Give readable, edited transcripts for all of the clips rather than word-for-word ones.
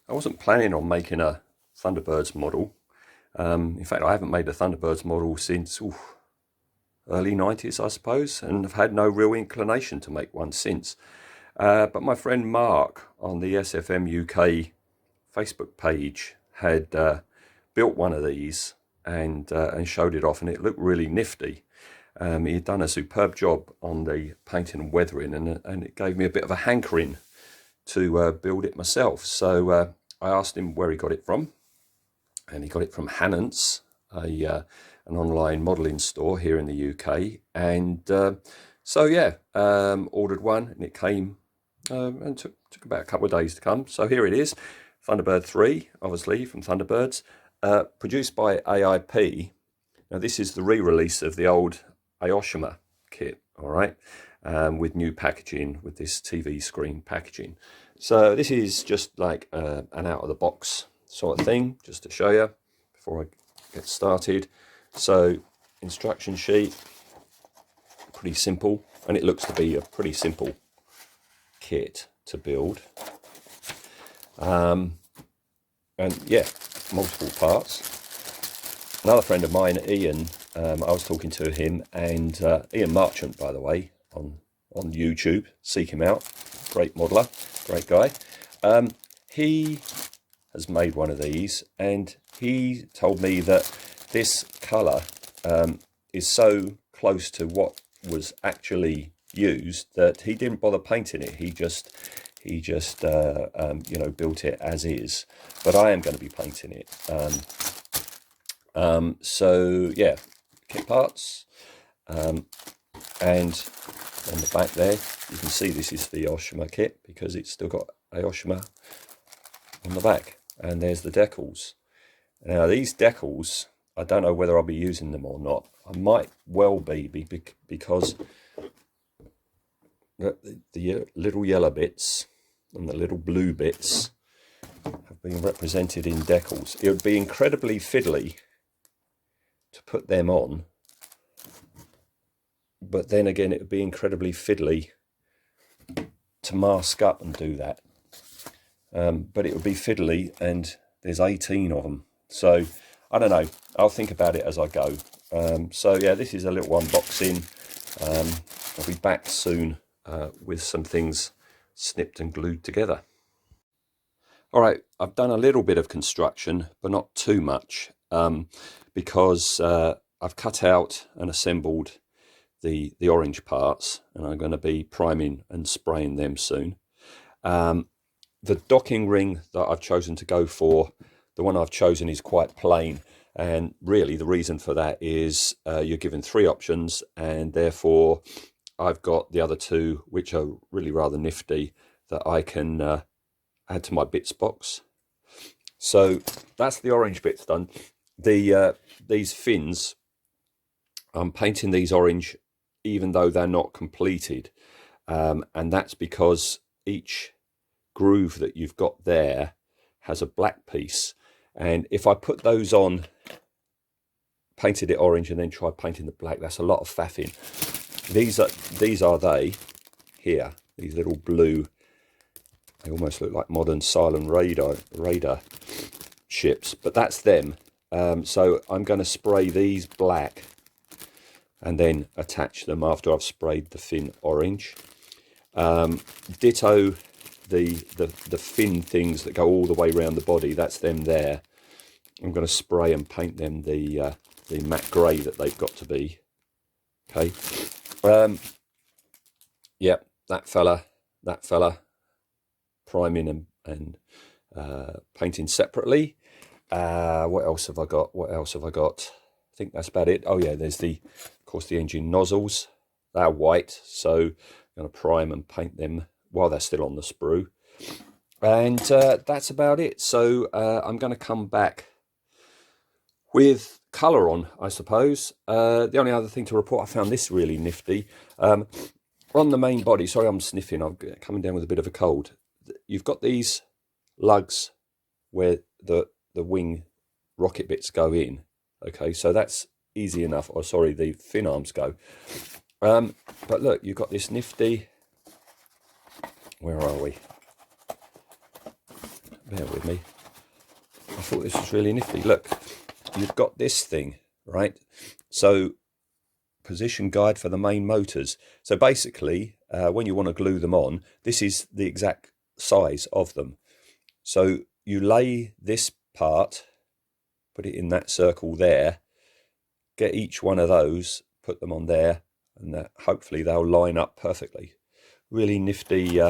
I wasn't planning on making a Thunderbirds model. In fact, I haven't made a Thunderbirds model since early 90s, I suppose, and I've had no real inclination to make one since. But my friend Mark on the SFM UK Facebook page had built one of these and showed it off, and it looked really nifty. He'd done a superb job on the painting and weathering, and it gave me a bit of a hankering to build it myself. So I asked him where he got it from, and he got it from Hannant's, an online modelling store here in the UK. And so yeah, ordered one, and it came and took about a couple of days to come. So here it is, Thunderbird 3, obviously from Thunderbirds, produced by AIP. Now this is the re-release of the old Aoshima kit, all right, with new packaging, with this TV screen packaging. So this is just like an out-of-the-box sort of thing, just to show you before I get started. So instruction sheet, pretty simple, and it looks to be a pretty simple kit to build. And yeah, multiple parts. Another friend of mine, Ian, I was talking to him, and Ian Marchant, by the way, on YouTube, seek him out, great modeler, great guy. He has made one of these, and he told me that this colour is so close to what was actually used that he didn't bother painting it. He just you know, built it as is. But I am going to be painting it. So yeah, kit parts, and on the back there you can see this is the Aoshima kit, because it's still got Aoshima on the back. And there's the decals. Now these decals, I don't know whether I'll be using them or not. I might well be, because the little yellow bits and the little blue bits have been represented in decals. It would be incredibly fiddly to put them on, but then again it would be incredibly fiddly to mask up and do that. But it would be fiddly, and there's 18 of them. So I don't know, I'll think about it as I go. So yeah, this is a little unboxing. I'll be back soon with some things snipped and glued together. All right, I've done a little bit of construction, but not too much, because I've cut out and assembled the orange parts, and I'm going to be priming and spraying them soon. The docking ring that I've chosen to go for, the one I've chosen is quite plain, and really the reason for that is you're given 3 options, and therefore I've got the other 2, which are really rather nifty, that I can add to my bits box. So that's the orange bits done. These fins, I'm painting these orange even though they're not completed, and that's because each groove that you've got there has a black piece, and if I put those on, painted it orange and then try painting the black, that's a lot of faffing. These are they here, these little blue, they almost look like modern silent radar ships, but that's them. So I'm going to spray these black and then attach them after I've sprayed the fin orange. Ditto the fin things that go all the way around the body, that's them there. I'm going to spray and paint them the matte grey that they've got to be. Okay. Yeah, that fella, priming and painting separately. What else have I got? I think that's about it. Oh yeah, there's of course the engine nozzles. They're white, so I'm going to prime and paint them while they're still on the sprue. And that's about it. So I'm going to come back with colour on, I suppose. The only other thing to report, I found this really nifty. On the main body, sorry I'm sniffing, I'm coming down with a bit of a cold. You've got these lugs where the wing rocket bits go in. Okay, so that's easy enough. Oh, sorry, the fin arms go. But look, you've got this nifty, where are we? bear with me. I thought this was really nifty. Look, you've got this thing, right? So position guide for the main motors. So basically, when you want to glue them on, this is the exact size of them. So you lay this part, put it in that circle there, get each one of those, put them on there, and hopefully they'll line up perfectly. Really nifty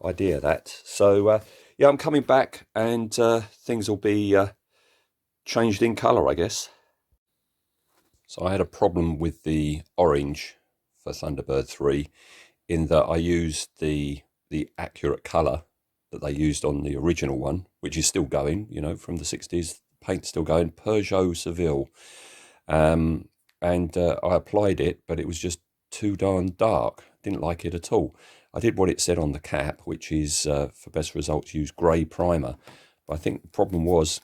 idea, that. So yeah, I'm coming back and things will be changed in colour, I guess. So I had a problem with the orange for Thunderbird 3 in that I used the accurate colour that they used on the original one, which is still going, you know, from the 60s, paint's still going, Peugeot Seville. And I applied it, but it was just too darn dark. Didn't like it at all. I did what it said on the cap, which is for best results use grey primer. But I think the problem was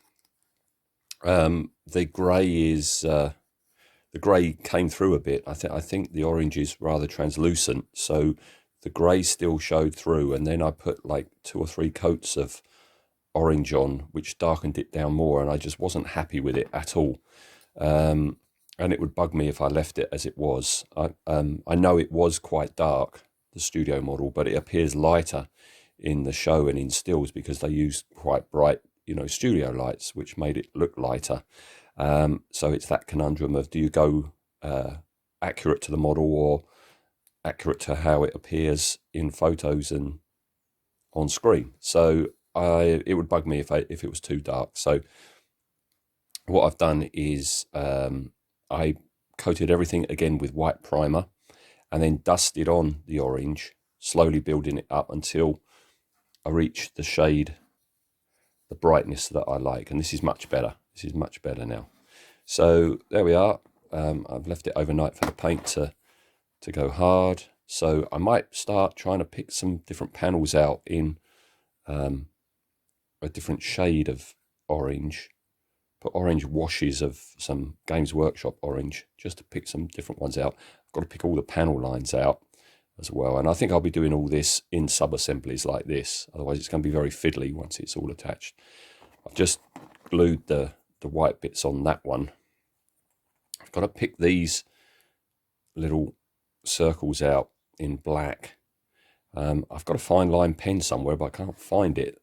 the grey is the grey came through a bit. I think the orange is rather translucent, so the grey still showed through. And then I put like 2 or 3 coats of orange on, which darkened it down more, and I just wasn't happy with it at all. And it would bug me if I left it as it was. I know it was quite dark, the studio model, but it appears lighter in the show and in stills because they used quite bright, you know, studio lights, which made it look lighter. So it's that conundrum of, do you go accurate to the model or accurate to how it appears in photos and on screen? So it would bug me if it was too dark. So what I've done is I coated everything again with white primer and then dusted on the orange, slowly building it up until I reach the shade, the brightness that I like. And this is much better. This is much better now. So there we are. I've left it overnight for the paint to go hard. So I might start trying to pick some different panels out in a different shade of orange. Put orange washes of some Games Workshop orange just to pick some different ones out. I've got to pick all the panel lines out as well. And I think I'll be doing all this in sub-assemblies like this. Otherwise it's going to be very fiddly once it's all attached. I've just glued the white bits on that one. I've got to pick these little circles out in black. I've got a fine line pen somewhere, but I can't find it.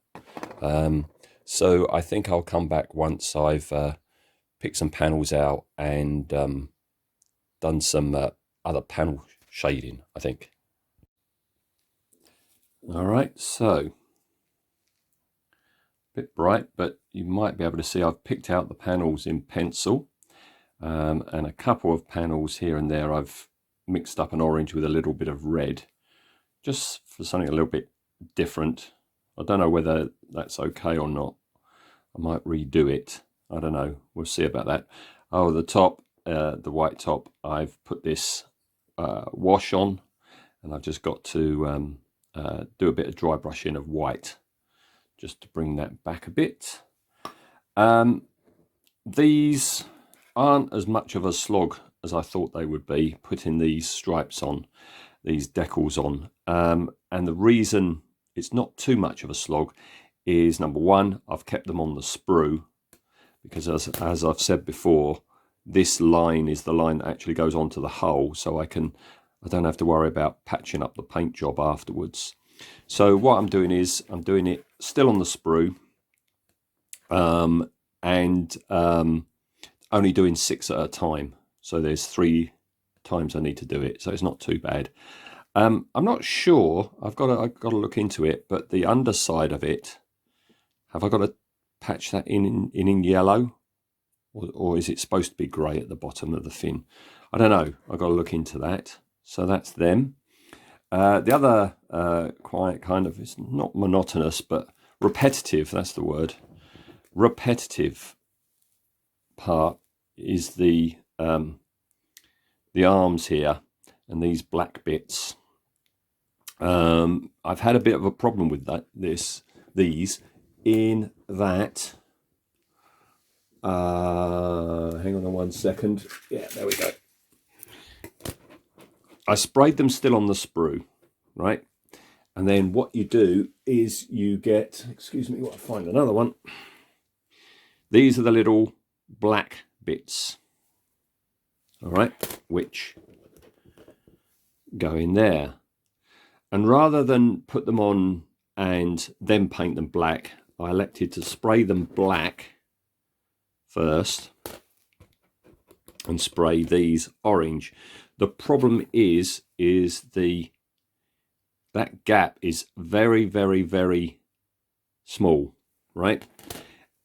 So I think I'll come back once I've picked some panels out and done some other panel shading, I think. All right, so a bit bright, but you might be able to see I've picked out the panels in pencil, and a couple of panels here and there I've mixed up an orange with a little bit of red, just for something a little bit different. I don't know whether that's okay or not. I might redo it. I don't know. We'll see about that. Oh, the top, the white top, I've put this wash on, and I've just got to do a bit of dry brushing of white just to bring that back a bit. These aren't as much of a slog as I thought they would be, putting these stripes on, these decals on. And the reason it's not too much of a slog is, number one, I've kept them on the sprue, because as I've said before, this line is the line that actually goes onto the hull, so I don't have to worry about patching up the paint job afterwards. So what I'm doing is I'm doing it still on the sprue, and only doing 6 at a time. So there's 3 times I need to do it, so it's not too bad. I'm not sure. I've got to look into it, but the underside of it, have I got to patch that in yellow, or is it supposed to be grey at the bottom of the fin? I don't know. I've got to look into that. So that's them. The other quite kind of, it's not monotonous, but repetitive, that's the word. Repetitive part is the arms here and these black bits. I've had a bit of a problem with these in that, hang on 1 second. Yeah, there we go. I sprayed them still on the sprue, right? And then what you do is you get, excuse me while I find another one. These are the little black bits, all right, which go in there. And rather than put them on and then paint them black, I elected to spray them black first and spray these orange. The problem is that gap is very, very, very small, right?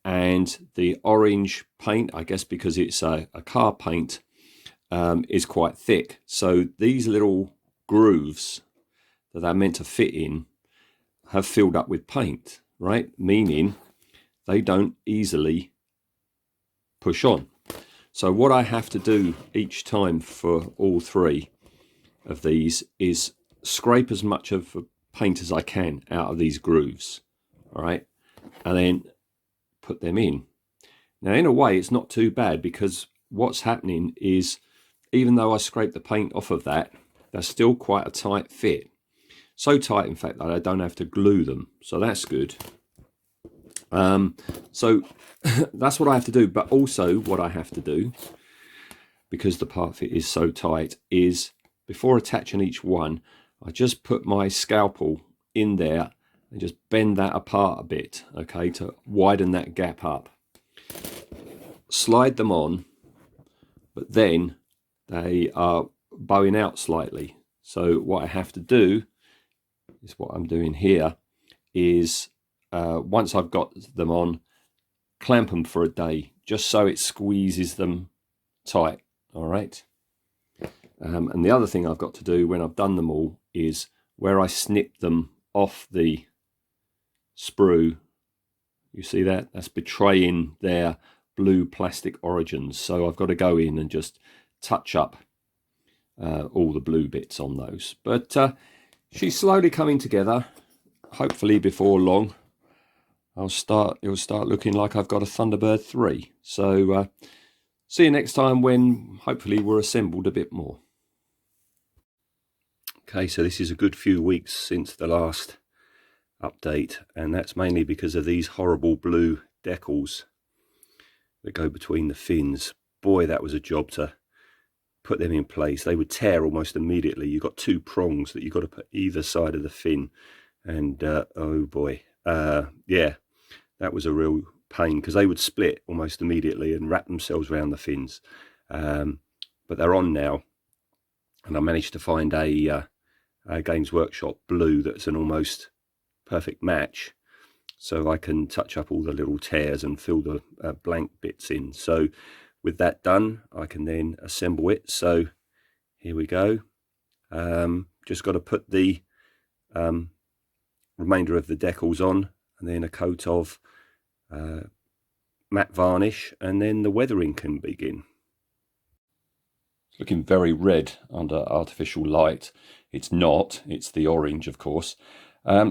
And the orange paint, I guess because it's a car paint, is quite thick. So these little grooves that they're meant to fit in have filled up with paint, right? Meaning they don't easily push on. So what I have to do each time for all three of these is scrape as much of the paint as I can out of these grooves, all right, and then put them in. Now in a way it's not too bad, because what's happening is even though I scrape the paint off of that, they're still quite a tight fit. So tight in fact that I don't have to glue them, so that's good. So that's what I have to do. But also what I have to do, because the part fit is so tight, is before attaching each one, I just put my scalpel in there and just bend that apart a bit, okay, to widen that gap up. Slide them on, but then they are bowing out slightly. So what I have to do is what I'm doing here is once I've got them on, clamp them for a day, just so it squeezes them tight, all right? And the other thing I've got to do when I've done them all is where I snip them off the sprue, you see that? That's betraying their blue plastic origins. So I've got to go in and just touch up all the blue bits on those. But she's slowly coming together. Hopefully before long, it'll start looking like I've got a Thunderbird 3. So see you next time when hopefully we're assembled a bit more. Okay, so this is a good few weeks since the last update, and that's mainly because of these horrible blue decals that go between the fins. Boy, that was a job to put them in place. They would tear almost immediately. You've got two prongs that you've got to put either side of the fin, and oh boy, yeah, that was a real pain, because they would split almost immediately and wrap themselves around the fins. But they're on now, and I managed to find a Games Workshop blue that's an almost perfect match, so I can touch up all the little tears and fill the blank bits in. So with that done, I can then assemble it. So here we go. Just got to put the remainder of the decals on, and then a coat of matte varnish, and then the weathering can begin. It's looking very red under artificial light. It's not, it's the orange, of course.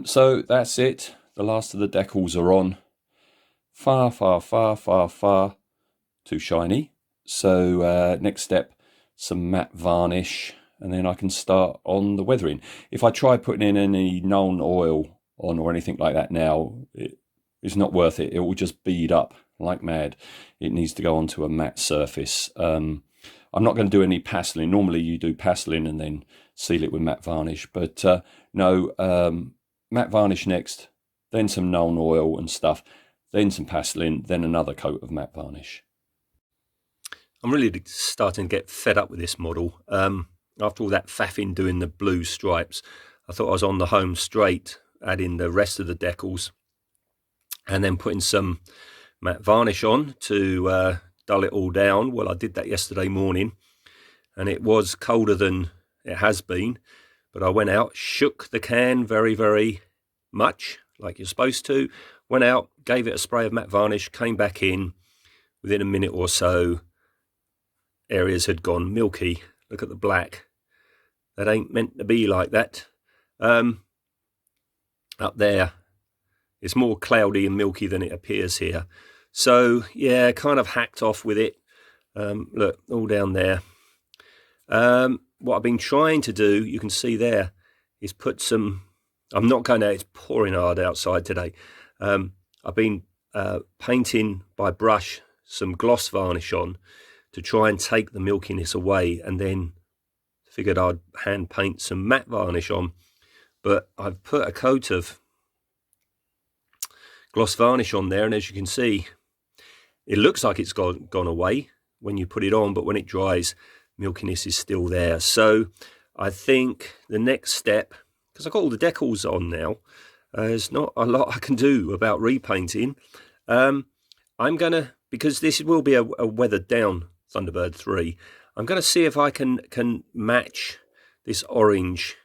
So that's it. The last of the decals are on. Far, far, far, far, far too shiny. So next step, some matte varnish, and then I can start on the weathering. If I try putting in any known oil on or anything like that now, it's not worth it. It will just bead up like mad. It needs to go onto a matte surface. I'm not going to do any pasteling. Normally you do pasteling and then seal it with matte varnish, but no, matte varnish next, then some known oil and stuff, then some pasteling, then another coat of matte varnish. I'm really starting to get fed up with this model. After all that faffing doing the blue stripes, I thought I was on the home straight, adding the rest of the decals and then putting some matte varnish on to dull it all down. Well, I did that yesterday morning, and it was colder than it has been, but I went out, shook the can very, very much, like you're supposed to, went out, gave it a spray of matte varnish, came back in. Within a minute or so, areas had gone milky. Look at the black. That ain't meant to be like that. Up there, it's more cloudy and milky than it appears here. So, yeah, kind of hacked off with it. Look, all down there. What I've been trying to do, you can see there, is put some I'm not going out, it's pouring hard outside today. I've been painting by brush some gloss varnish on to try and take the milkiness away, and then figured I'd hand paint some matte varnish on. But I've put a coat of gloss varnish on there, and as you can see, it looks like it's gone away when you put it on, but when it dries, milkiness is still there. So I think the next step, because I've got all the decals on now, there's not a lot I can do about repainting. I'm going to, because this will be a weathered down Thunderbird 3, I'm going to see if I can match this orange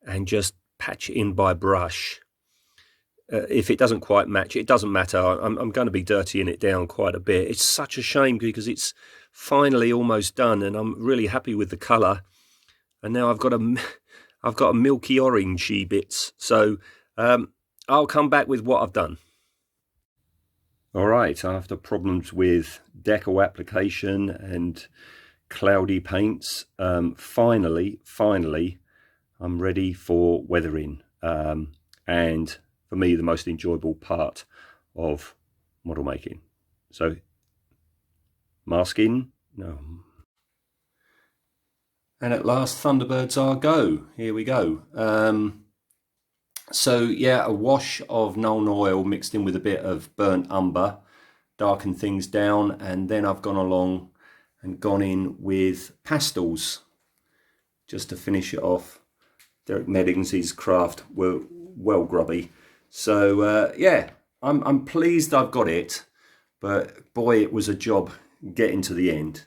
and just patch it in by brush. If it doesn't quite match, it doesn't matter. I'm going to be dirtying it down quite a bit. It's such a shame because it's finally almost done, and I'm really happy with the colour. And now I've got a milky orangey bits. So I'll come back with what I've done. All right, after problems with decal application and cloudy paints, finally, I'm ready for weathering. And for me, the most enjoyable part of model making. So, masking, no. And at last, Thunderbirds are go. Here we go. So yeah, a wash of Nuln oil mixed in with a bit of burnt umber, darken things down, and then I've gone along and gone in with pastels just to finish it off. Derek Meddings' craft were well grubby. So yeah, I'm pleased I've got it, but boy, it was a job getting to the end.